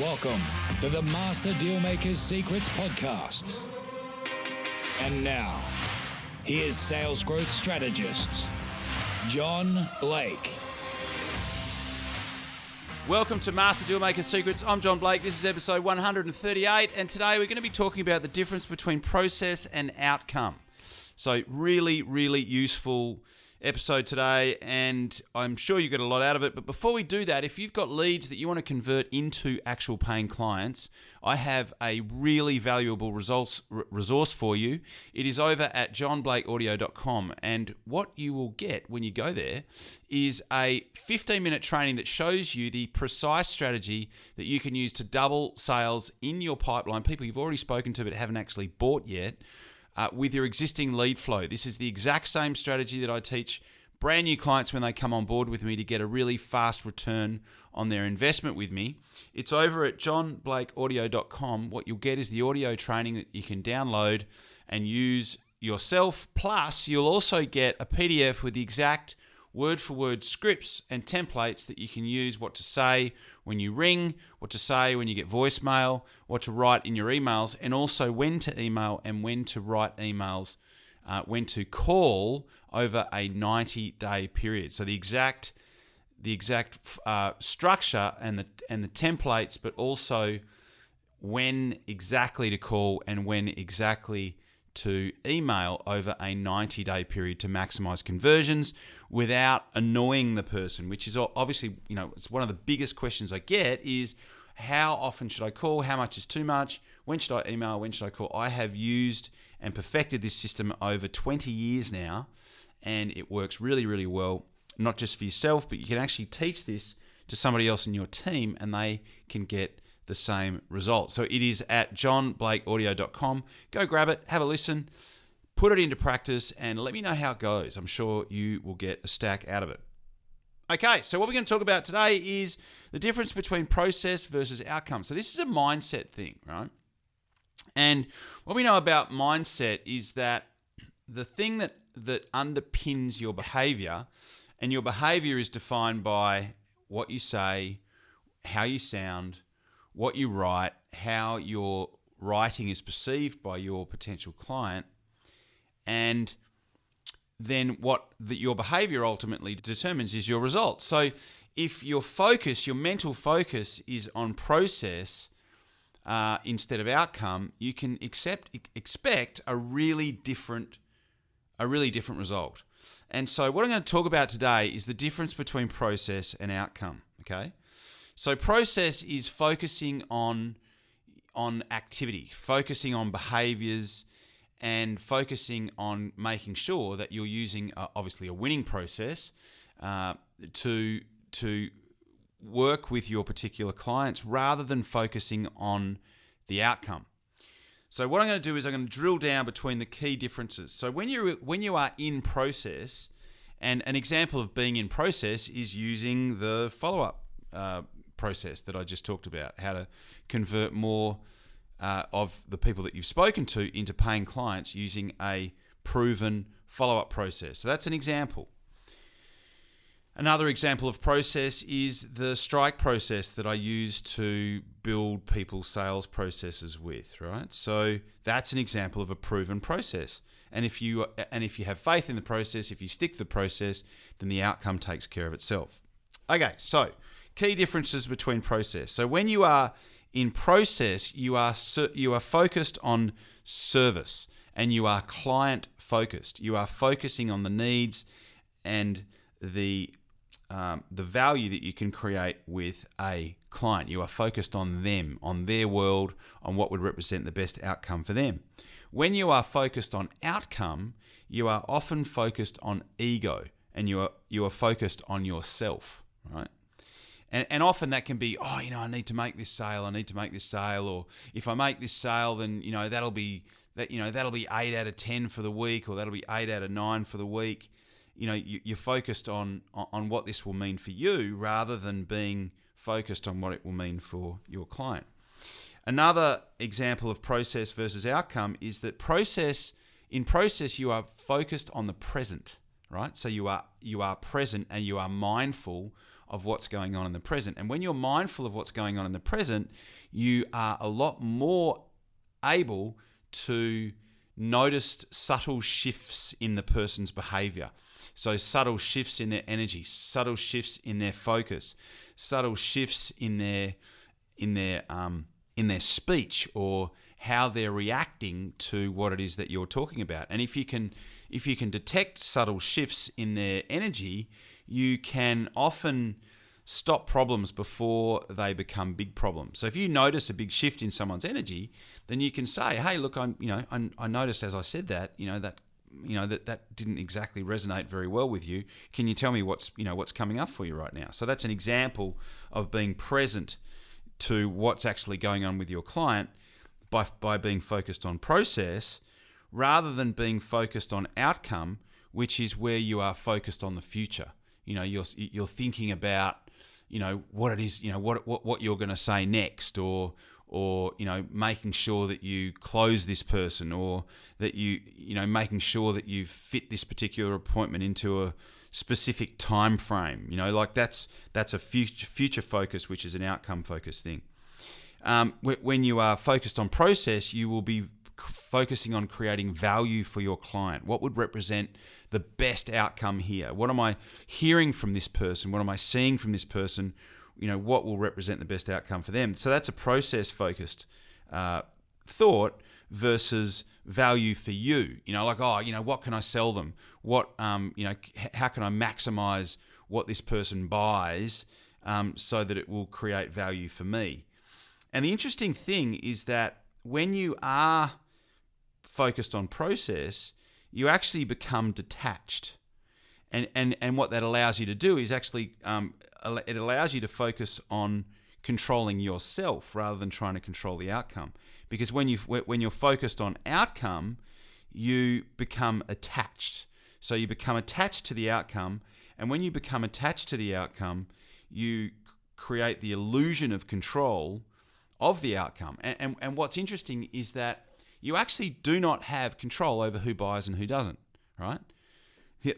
Welcome to the Master Dealmaker's Secrets podcast. And now, here's sales growth strategist, John Blake. Welcome to Master Dealmaker's Secrets. I'm John Blake. This is episode 138, and today we're going to be talking about the difference between process and outcome. So really useful episode today, and I'm sure you get a lot out of it. But before we do that, if you've got leads that you want to convert into actual paying clients, I have a really valuable resource for you. It is over at johnblakeaudio.com, and what you will get when you go there is a 15-minute training that shows you the precise strategy that you can use to double sales in your pipeline, people you've already spoken to but haven't actually bought yet, with your existing lead flow. This is the exact same strategy that I teach brand new clients when they come on board with me to get a really fast return on their investment with me. It's over at johnblakeaudio.com. What you'll get is the audio training that you can download and use yourself. Plus, you'll also get a PDF with the exact word-for-word scripts and templates that you can use, what to say when you ring, what to say when you get voicemail, what to write in your emails, and also when to email and when to write emails, when to call over a 90-day period. So the exact structure and the templates, but also when exactly to call and when exactly to email over a 90-day period to maximize conversions without annoying the person, which is obviously, it's one of the biggest questions I get is how often should I call? How much is too much? When should I email? When should I call? I have used and perfected this system over 20 years now, and it works really well, not just for yourself, but you can actually teach this to somebody else in your team and they can get the same result. So it is at johnblakeaudio.com. Go grab it, have a listen, put it into practice, and let me know how it goes. I'm sure you will get a stack out of it. Okay, so what we're going to talk about today is the difference between process versus outcome. So this is a mindset thing, right? And what we know about mindset is that the thing that underpins your behavior, and your behavior is defined by what you say, how you sound, what you write, how your writing is perceived by your potential client, and then what your behavior ultimately determines is your results. So if your mental focus is on process instead of outcome, you can expect a really different result. And so what I'm going to talk about today is the difference between process and outcome, okay? So process is focusing on activity, focusing on behaviors, and focusing on making sure that you're using obviously a winning process to work with your particular clients rather than focusing on the outcome. So what I'm going to do is I'm going to drill down between the key differences. So when you are in process, and an example of being in process is using the follow-up process that I just talked about, how to convert more of the people that you've spoken to into paying clients using a proven follow-up process. So that's an example. Another example of process is the strike process that I use to build people's sales processes with, right? So that's an example of a proven process. And if you have faith in the process, if you stick to the process, then the outcome takes care of itself. Okay, so key differences between process. So when you are in process, you are focused on service and you are client focused. You are focusing on the needs and the value that you can create with a client. You are focused on them, on their world, on what would represent the best outcome for them. When you are focused on outcome, you are often focused on ego and you are focused on yourself, right? And often that can be, I need to make this sale. Or if I make this sale, then that'll be 8 out of 10 for the week, or that'll be 8 out of 9 for the week. You're focused on what this will mean for you rather than being focused on what it will mean for your client. Another example of process versus outcome is that in process you are focused on the present, right? So you are present and you are mindful of what's going on in the present. And when you're mindful of what's going on in the present, you are a lot more able to notice subtle shifts in the person's behavior. So subtle shifts in their energy, subtle shifts in their focus, subtle shifts in their speech, or how they're reacting to what it is that you're talking about. And if you can detect subtle shifts in their energy, you can often stop problems before they become big problems. So if you notice a big shift in someone's energy, then you can say, "Hey, look, I noticed as I said that, that didn't exactly resonate very well with you. Can you tell me what's coming up for you right now?" So that's an example of being present to what's actually going on with your client by being focused on process rather than being focused on outcome, which is where you are focused on the future. You're thinking about what it is, what you're going to say next, or making sure that you close this person, or that making sure that you fit this particular appointment into a specific time frame. That's a future focus, which is an outcome focused thing. When you are focused on process, you will be focusing on creating value for your client. What would represent the best outcome here? What am I hearing from this person? What am I seeing from this person? What will represent the best outcome for them? So that's a process-focused thought versus value for you. What can I sell them? How can I maximize what this person buys so that it will create value for me? And the interesting thing is that when you are focused on process, you actually become detached. And what that allows you to do is actually, it allows you to focus on controlling yourself rather than trying to control the outcome. Because when you're focused on outcome, you become attached. So you become attached to the outcome, and when you become attached to the outcome, you create the illusion of control of the outcome. And what's interesting is that you actually do not have control over who buys and who doesn't, right?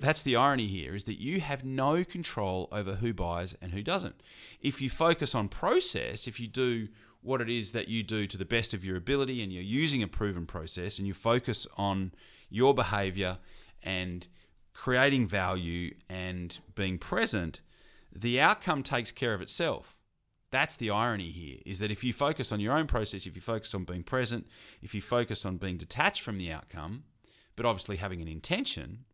That's the irony here, is that you have no control over who buys and who doesn't. If you focus on process, if you do what it is that you do to the best of your ability, and you're using a proven process, and you focus on your behavior and creating value and being present, the outcome takes care of itself. That's the irony here, is that if you focus on your own process, if you focus on being present, if you focus on being detached from the outcome, but obviously having an intention,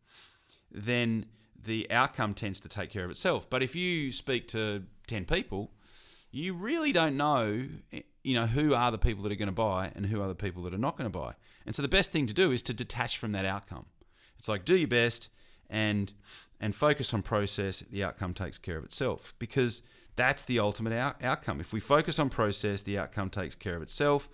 then the outcome tends to take care of itself. But if you speak to 10 people, you really don't know, who are the people that are going to buy and who are the people that are not going to buy. And so the best thing to do is to detach from that outcome. It's like, do your best and focus on process. The outcome takes care of itself, because that's the ultimate outcome. If we focus on process, the outcome takes care of itself.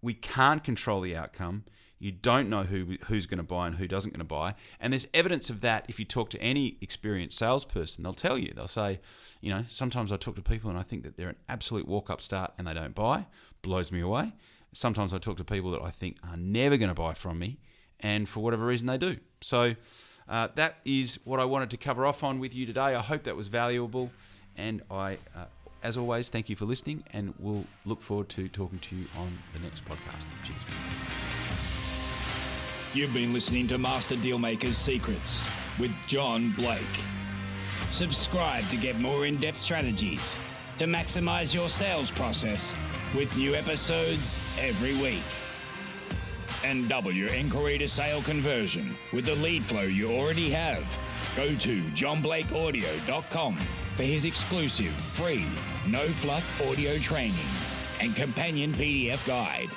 We can't control the outcome. You don't know who's going to buy and who doesn't going to buy. And there's evidence of that if you talk to any experienced salesperson. They'll tell you, they'll say, sometimes I talk to people and I think that they're an absolute walk-up start and they don't buy. Blows me away. Sometimes I talk to people that I think are never going to buy from me, and for whatever reason they do. So that is what I wanted to cover off on with you today. I hope that was valuable. And I, as always, thank you for listening, and we'll look forward to talking to you on the next podcast. Cheers. You've been listening to Master Dealmaker's Secrets with John Blake. Subscribe to get more in-depth strategies to maximize your sales process with new episodes every week. And double your inquiry to sale conversion with the lead flow you already have. Go to johnblakeaudio.com for his exclusive free no-fluff audio training and companion PDF guide.